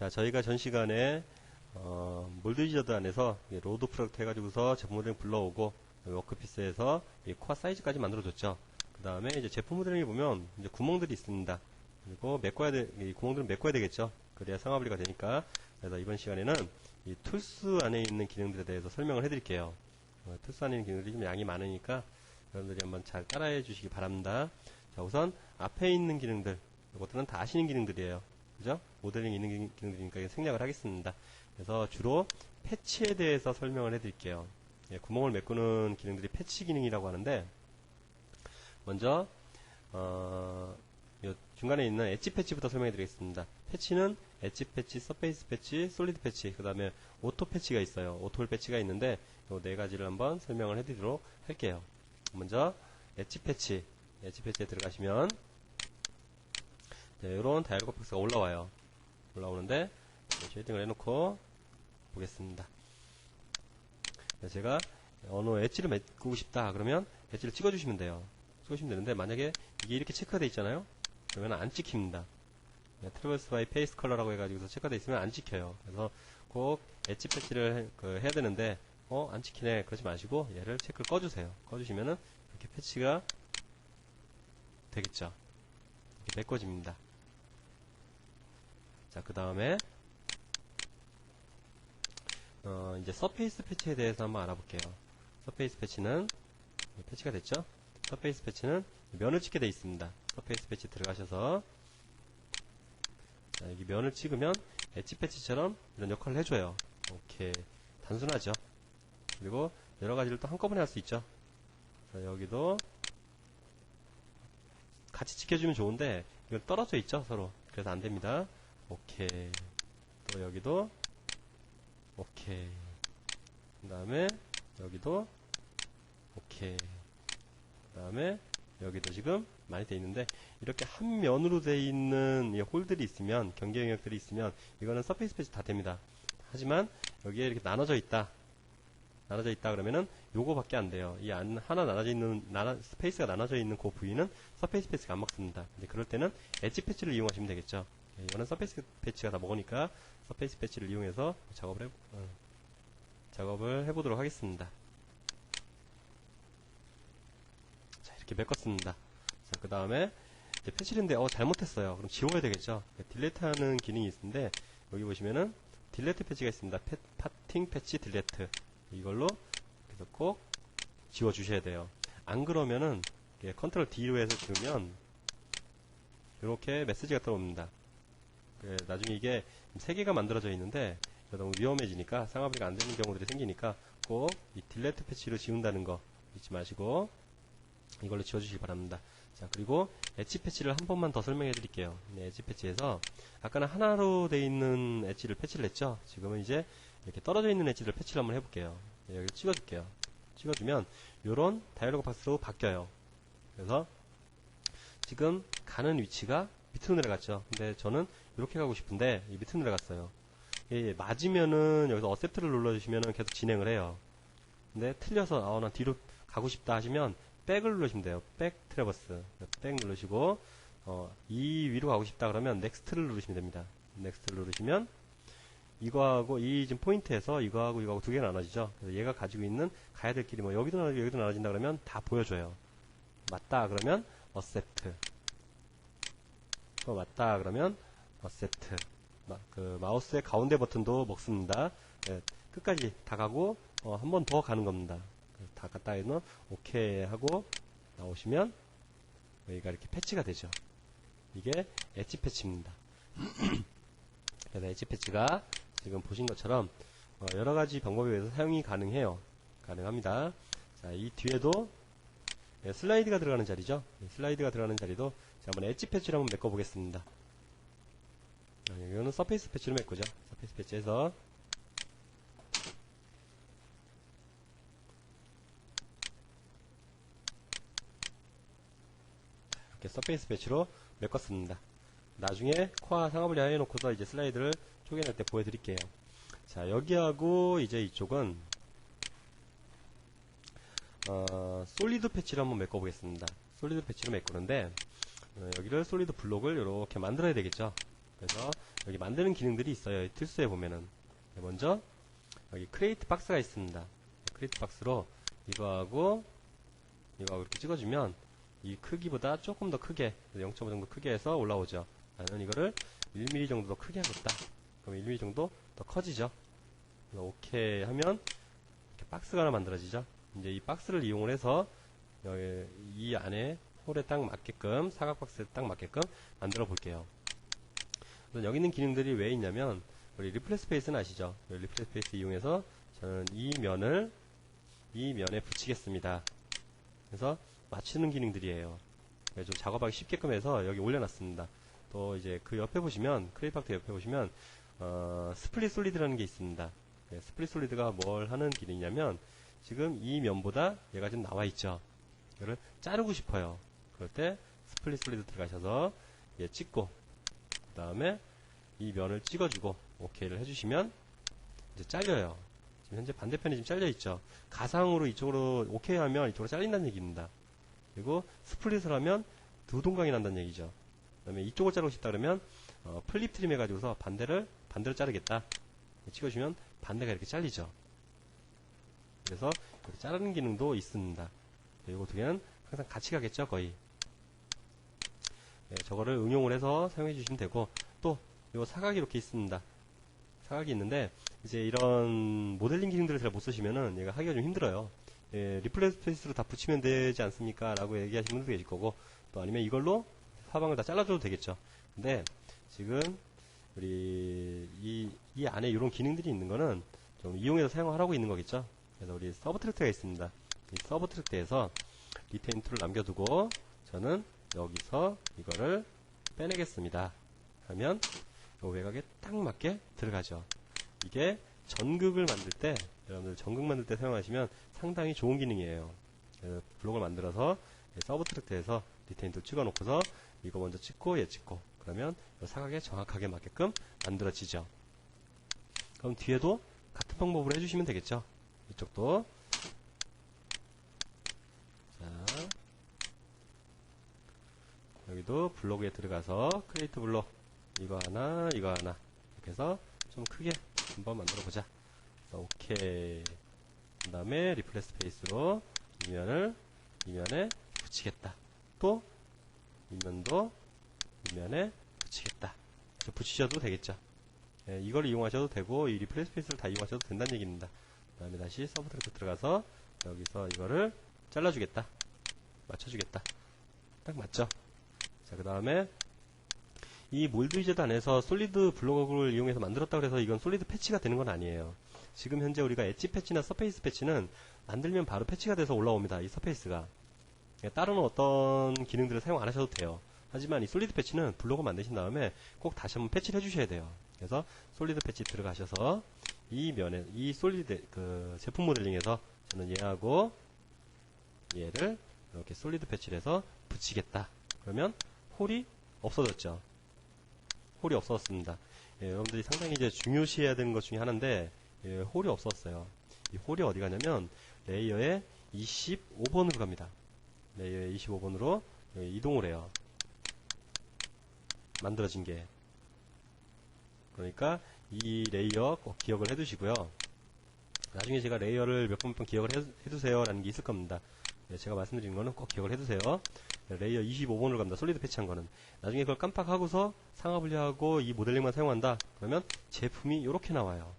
자, 저희가 전 시간에 몰드위저드 안에서 로드 프로젝트 해가지고서 제품 모델링 불러오고 워크피스에서 이 코어 사이즈까지 만들어줬죠. 그 다음에 이제 제품 모델링에 보면 이제 구멍들이 있습니다. 그리고 이 구멍들은 메꿔야 되겠죠. 그래야 상하분리가 되니까. 그래서 이번 시간에는 이 툴스 안에 있는 기능들에 대해서 설명을 해드릴게요. 툴스 안에 있는 기능들이 좀 양이 많으니까 여러분들이 한번 잘 따라해 주시기 바랍니다. 자, 우선 앞에 있는 기능들, 이것들은 다 아시는 기능들이에요. 그죠? 모델링에 있는 기능들이니까 생략을 하겠습니다. 그래서 주로 패치에 대해서 설명을 해드릴게요. 예, 구멍을 메꾸는 기능들이 패치 기능이라고 하는데, 먼저 중간에 있는 엣지 패치부터 설명해 드리겠습니다. 패치는 엣지 패치, 서페이스 패치, 솔리드 패치, 그 다음에 오토 패치가 있어요. 오토 패치가 있는데 이 네 가지를 한번 설명을 해드리도록 할게요. 먼저 엣지 패치에 들어가시면 이런 다이얼로그 박스가 올라와요. 올라오는데 쉐이딩을 해놓고 보겠습니다. 제가 어느 엣지를 메꾸고 싶다 그러면 엣지를 찍어주시면 돼요. 찍으시면 되는데 만약에 이게 이렇게 체크가 되어 있잖아요. 그러면 안 찍힙니다. 트래버스 바이 페이스 컬러라고 해가지고서 체크가 되어 있으면 안 찍혀요. 그래서 꼭 엣지 패치를 해야 되는데 안 찍히네 그러지 마시고 얘를 체크를 꺼주세요. 꺼주시면은 이렇게 패치가 되겠죠. 이렇게 메꿔집니다. 자, 그 다음에 이제 서페이스 패치에 대해서 한번 알아볼게요. 서페이스 패치는 패치가 됐죠? 서페이스 패치는 면을 찍게 되어 있습니다. 서페이스 패치 들어가셔서 자, 여기 면을 찍으면 엣지 패치처럼 이런 역할을 해줘요. 오케이. 단순하죠? 그리고 여러 가지를 또 한꺼번에 할 수 있죠. 자, 여기도 같이 찍혀주면 좋은데 이건 떨어져 있죠, 서로. 그래서 안 됩니다. 오케이. 또 여기도 오케이. 그 다음에 여기도 오케이. 그 다음에 여기도 지금 많이 돼 있는데 이렇게 한 면으로 돼 있는 이 홀들이 있으면 경계 영역들이 있으면 이거는 서페이스 패치 다 됩니다. 하지만 여기에 이렇게 나눠져 있다 그러면은 요거밖에 안 돼요. 이 하나 나눠져 있는 스페이스가 나눠져 있는 그 부위는 서페이스 패치가 안 먹습니다. 근데 그럴 때는 엣지 패치를 이용하시면 되겠죠. 이거는 서페이스 패치가 다 먹으니까 서페이스 패치를 이용해서 작업을 해보도록 하겠습니다. 자, 이렇게 메꿨습니다. 자, 그 다음에 패치인데 잘못했어요. 그럼 지워야 되겠죠. 딜레트 하는 기능이 있는데 여기 보시면은 딜레트 패치가 있습니다. 파팅 패치 딜레트, 이걸로 그래서 꼭 지워 주셔야 돼요. 안 그러면은 컨트롤 D로 해서 지우면 이렇게 메시지가 들어옵니다. 나중에 이게 3개가 만들어져 있는데 너무 위험해지니까 쌍화분리가 안 되는 경우들이 생기니까 꼭 이 딜레트 패치로 지운다는 거 잊지 마시고 이걸로 지워주시기 바랍니다. 자, 그리고 엣지 패치를 한 번만 더 설명해 드릴게요. 엣지 패치에서 아까는 하나로 돼 있는 엣지를 패치를 했죠. 지금은 이제 이렇게 떨어져 있는 엣지를 패치를 한번 해볼게요. 여기 찍어줄게요. 찍어주면 요런 다이얼로그 박스로 바뀌어요. 그래서 지금 가는 위치가 밑으로 내려갔죠. 근데 저는 이렇게 가고 싶은데 이 밑으로 내려갔어요. 맞으면은 여기서 어셉트를 눌러주시면은 계속 진행을 해요. 근데 틀려서 나 뒤로 가고 싶다 하시면 백을 누르시면 돼요. 백 트래버스. 백 누르시고 이 위로 가고 싶다 그러면 넥스트를 누르시면 됩니다. 넥스트를 누르시면 이거하고 이 지금 포인트에서 이거하고 두 개가 나눠지죠. 그래서 얘가 가지고 있는 가야 될 길이 여기도 나눠지고 여기도 나눠진다 그러면 다 보여줘요. 맞다 그러면 어셉트. 맞다 그러면 어셉트. 그 마우스의 가운데 버튼도 먹습니다. 끝까지 다 가고 한 번 더 가는 겁니다. 다 갔다 해놓은 오케이 하고 나오시면 여기가 이렇게 패치가 되죠. 이게 엣지 패치입니다. 그래서 엣지 패치가 지금 보신 것처럼 여러가지 방법에 의해서 사용이 가능합니다. 자, 이 뒤에도 슬라이드가 들어가는 자리죠. 슬라이드가 들어가는 자리도 한번 엣지 패치를 한번 메꿔 보겠습니다. 이거는 서페이스 패치로 메꾸죠. 서페이스 패치에서 이렇게 서페이스 패치로 메꿨습니다. 나중에 코어 상업을 해놓고서 이제 슬라이드를 쪼개낼 때 보여드릴게요. 자, 여기하고 이제 이쪽은 솔리드 패치를 한번 메꿔 보겠습니다. 솔리드 패치로 메꾸는데 여기를 솔리드 블록을 이렇게 만들어야 되겠죠. 그래서 여기 만드는 기능들이 있어요. 툴스에 보면은. 먼저 여기 크리에이트 박스가 있습니다. 크리에이트 박스로 이거하고 이렇게 찍어주면 이 크기보다 조금 더 크게 0.5 정도 크게 해서 올라오죠. 나는 이거를 1mm 정도 더 크게 하겠다. 그럼 1mm 정도 더 커지죠. 오케이 하면 이렇게 박스가 하나 만들어지죠. 이제 이 박스를 이용을 해서 여기 이 안에 홀에 딱 맞게끔 사각 박스에 딱 맞게끔 만들어 볼게요. 여기 있는 기능들이 왜 있냐면 우리 리플레스 페이스는 아시죠? 리플레스 페이스 이용해서 저는 이 면에 붙이겠습니다. 그래서 맞추는 기능들이에요. 좀 작업하기 쉽게끔 해서 여기 올려놨습니다. 또 이제 그 옆에 보시면 크레이팍트 옆에 보시면 스플릿 솔리드라는 게 있습니다. 스플릿 솔리드가 뭘 하는 기능이냐면 지금 이 면보다 얘가 좀 나와 있죠. 이거를 자르고 싶어요. 그럴 때 스플릿 솔리드 들어가셔서 얘 찍고 그 다음에 이 면을 찍어주고 오케이를 해주시면 이제 잘려요. 지금 현재 반대편이 지금 잘려 있죠. 가상으로 이쪽으로 오케이 하면 이쪽으로 잘린다는 얘기입니다. 그리고 스플릿을 하면 두 동강이 난다는 얘기죠. 그 다음에 이쪽을 자르고 싶다 그러면 플립 트림 해가지고서 반대로 자르겠다 찍어주면 반대가 이렇게 잘리죠. 그래서 이렇게 자르는 기능도 있습니다. 이거 두 개는 항상 같이 가겠죠, 거의. 네, 저거를 응용을 해서 사용해 주시면 되고, 또 요 사각이 이렇게 있습니다. 사각이 있는데 이제 이런 모델링 기능들을 잘 못 쓰시면은 얘가 하기가 좀 힘들어요. 예, 리플레스 페이스로 다 붙이면 되지 않습니까? 라고 얘기하시는 분도 계실 거고, 또 아니면 이걸로 사방을 다 잘라줘도 되겠죠. 근데 지금 우리 이 안에 이런 기능들이 있는 거는 좀 이용해서 사용하라고 있는 거겠죠. 그래서 우리 서브트랙트가 있습니다. 이 서브트랙트에서 리테인 툴을 남겨두고 저는 여기서 이거를 빼내겠습니다. 하면 이 외곽에 딱 맞게 들어가죠. 이게 전극을 만들 때, 여러분들 전극 만들 때 사용하시면 상당히 좋은 기능이에요. 그래서 블록을 만들어서 서브트랙트에서 리테인 툴 찍어 놓고서 이거 먼저 찍고 얘 찍고 그러면 사각에 정확하게 맞게끔 만들어지죠. 그럼 뒤에도 같은 방법으로 해주시면 되겠죠. 이쪽도 자 여기도 블록에 들어가서 크리에이트 블록 이거 하나 이렇게 해서 좀 크게 한번 만들어 보자. 오케이. 그 다음에 리플레스 페이스로 이 면에 붙이겠다. 또 이 면도 이 면에 붙이겠다. 붙이셔도 되겠죠. 예, 이걸 이용하셔도 되고 이 리플레스 페이스를 다 이용하셔도 된다는 얘기입니다. 그 다음에 다시 서브트랙트 들어가서 여기서 이거를 잘라주겠다. 맞춰주겠다. 딱 맞죠? 자, 그 다음에 이 몰드 위젯 안에서 솔리드 블록을 이용해서 만들었다고 해서 이건 솔리드 패치가 되는 건 아니에요. 지금 현재 우리가 엣지 패치나 서페이스 패치는 만들면 바로 패치가 돼서 올라옵니다. 이 서페이스가. 다른 어떤 기능들을 사용 안 하셔도 돼요. 하지만 이 솔리드 패치는 블록을 만드신 다음에 꼭 다시 한번 패치를 해주셔야 돼요. 그래서 솔리드 패치 들어가셔서 이 면에, 이 솔리드, 제품 모델링에서 저는 얘하고 얘를 이렇게 솔리드 패치를 해서 붙이겠다. 그러면 홀이 없어졌죠. 홀이 없어졌습니다. 예, 여러분들이 상당히 이제 중요시해야 되는 것 중에 하나인데, 예, 홀이 없었어요. 이 홀이 어디 가냐면, 레이어의 25번으로 갑니다. 레이어의 25번으로 이동을 해요. 만들어진 게. 그러니까, 이 레이어 꼭 기억을 해두시고요. 나중에 제가 레이어를 몇 번 기억을 해두세요. 라는 게 있을 겁니다. 예, 제가 말씀드린 거는 꼭 기억을 해두세요. 레이어 25번으로 갑니다. 솔리드 패치한 거는. 나중에 그걸 깜빡하고서 상하 분리하고 이 모델링만 사용한다. 그러면 제품이 이렇게 나와요.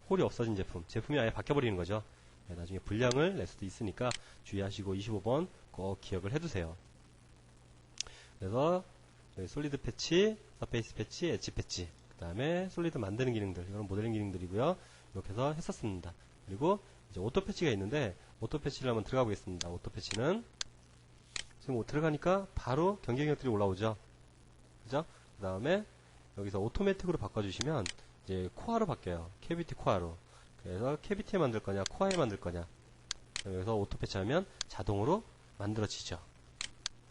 홀이 없어진 제품이 아예 바뀌어버리는 거죠. 네, 나중에 분량을 낼 수도 있으니까 주의하시고 25번 꼭 기억을 해두세요. 그래서 솔리드 패치, 서페이스 패치, 엣지 패치, 그 다음에 솔리드 만드는 기능들, 이건 모델링 기능들이고요. 이렇게 해서 했었습니다. 그리고 이제 오토 패치가 있는데 오토 패치를 한번 들어가 보겠습니다. 오토 패치는 지금 들어가니까 바로 경쟁력들이 올라오죠. 그죠? 그 다음에 여기서 오토매틱으로 바꿔주시면 이제 코어로 바뀌어요. 캐비티 코어로. 그래서 캐비티에 만들 거냐, 코어에 만들 거냐. 여기서 오토 패치하면 자동으로 만들어지죠.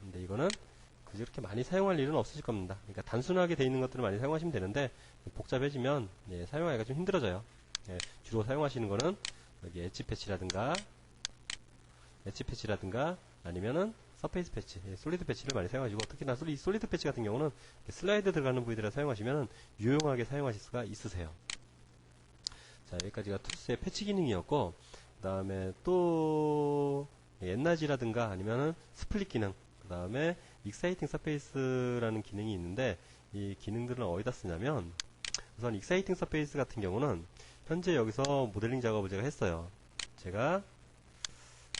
근데 이거는 굳이 그렇게 많이 사용할 일은 없으실 겁니다. 그러니까 단순하게 되어 있는 것들을 많이 사용하시면 되는데 복잡해지면 사용하기가 좀 힘들어져요. 주로 사용하시는 거는 여기 엣지 패치라든가 아니면은 서페이스 패치, 솔리드 패치를 많이 사용하시고, 특히나 솔리드 패치 같은 경우는 슬라이드 들어가는 부위들을 사용하시면 유용하게 사용하실 수가 있으세요. 자, 여기까지가 툴스의 패치 기능이었고, 그 다음에 또 엔나지라든가 아니면은 스플릿 기능, 그 다음에 익사이팅 서페이스라는 기능이 있는데, 이 기능들은 어디다 쓰냐면, 우선 익사이팅 서페이스 같은 경우는 현재 여기서 모델링 작업을 제가 했어요. 제가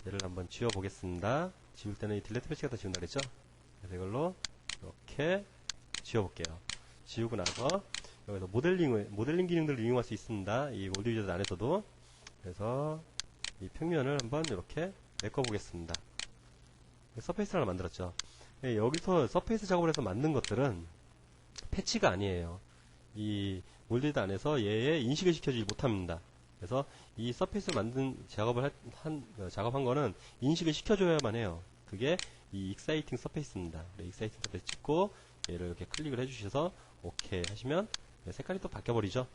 얘를 한번 지워 보겠습니다. 지울 때는 이 딜레트 패치 갖다 지운다 그랬죠? 그래서 이걸로 이렇게 지워 볼게요. 지우고 나서 여기서 모델링 기능들을 이용할 수 있습니다. 이 몰드 유저 안에서도. 그래서 이 평면을 한번 이렇게 메꿔 보겠습니다. 서페이스를 하나 만들었죠. 여기서 서페이스 작업을 해서 만든 것들은 패치가 아니에요. 이 몰드 안에서 얘의 인식을 시켜주지 못합니다. 그래서 이 서페이스를 만든 작업한 거는 인식을 시켜줘야만 해요. 그게 이 익사이팅 서페이스입니다. 익사이팅 서페이스 찍고 얘를 이렇게 클릭을 해주셔서 오케이 하시면 색깔이 또 바뀌어버리죠.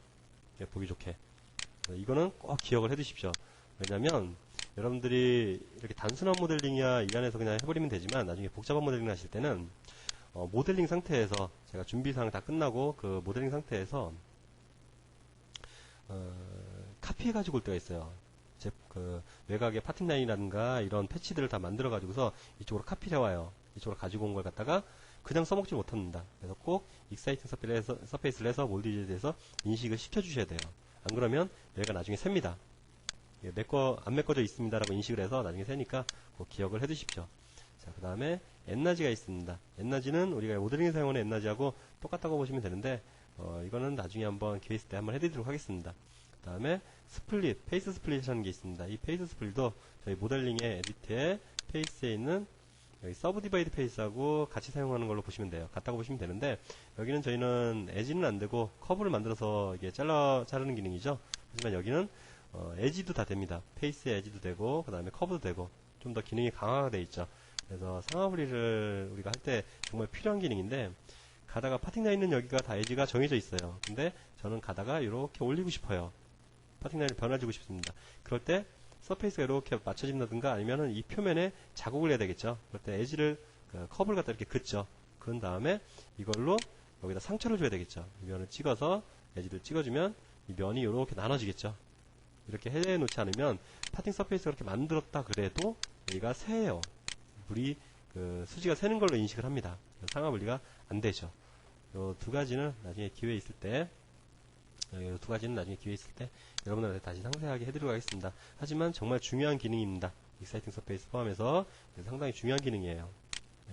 보기 좋게. 이거는 꼭 기억을 해두십시오. 왜냐면 여러분들이 이렇게 단순한 모델링이야 이 안에서 그냥 해버리면 되지만 나중에 복잡한 모델링 하실 때는 모델링 상태에서 제가 준비사항 다 끝나고 그 모델링 상태에서 카피해 가지고 올 때가 있어요. 그 외곽의 파팅 라인이라든가 이런 패치들을 다 만들어 가지고서 이쪽으로 카피를 해와요. 이쪽으로 가지고 온 걸 갖다가 그냥 써먹지 못합니다. 그래서 꼭 익사이팅 서페이스를 해서 몰드에 대해서 인식을 시켜주셔야 돼요. 안 그러면 얘가 나중에 셉니다. 안 메꿔져 있습니다 라고 인식을 해서 나중에 새니까 꼭 기억을 해 두십시오. 자, 그 다음에 엔나지가 있습니다. 엔나지는 우리가 모델링에 사용하는 엔나지하고 똑같다고 보시면 되는데 이거는 나중에 한번 기회 있을 때 한번 해드리도록 하겠습니다. 그 다음에 스플릿, 페이스 스플릿이라는 게 있습니다. 이 페이스 스플릿도 저희 모델링의 에디트의 페이스에 있는 여기 서브 디바이드 페이스하고 같이 사용하는 걸로 보시면 돼요. 같다고 보시면 되는데 여기는 저희는 에지는 안 되고 커브를 만들어서 이게 자르는 기능이죠. 하지만 여기는 에지도 다 됩니다. 페이스의 에지도 되고 그 다음에 커브도 되고 좀 더 기능이 강화가 되어 있죠. 그래서 상하부리를 우리가 할 때 정말 필요한 기능인데 가다가 파팅 라인은 여기가 다 에지가 정해져 있어요. 근데 저는 가다가 이렇게 올리고 싶어요. 파팅 라인을 변화주고 싶습니다. 그럴 때 서페이스가 이렇게 맞춰진다든가 아니면은 이 표면에 자국을 해야 되겠죠. 그럴 때 에지를 커브를 갖다 이렇게 긋죠. 그은 다음에 이걸로 여기다 상처를 줘야 되겠죠. 이 면을 찍어서 에지를 찍어주면 이 면이 이렇게 나눠지겠죠. 이렇게 해놓지 않으면 파팅 서페이스가 이렇게 만들었다 그래도 여기가 새요. 물이 수지가 새는 걸로 인식을 합니다. 상하 분리가 안 되죠. 요 두 가지는 나중에 기회 있을 때 여러분들한테 다시 상세하게 해드리도록 하겠습니다. 하지만 정말 중요한 기능입니다. 익사이팅 서페이스 포함해서 상당히 중요한 기능이에요.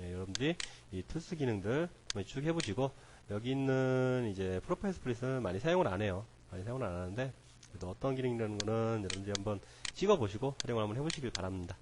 여러분들이 이 툴스 기능들 쭉 해보시고 여기 있는 이제 프로파일 스플릿은 많이 사용을 안 해요. 많이 사용을 안 하는데 그래도 어떤 기능이라는 거는 여러분들이 한번 찍어보시고 활용을 한번 해보시길 바랍니다.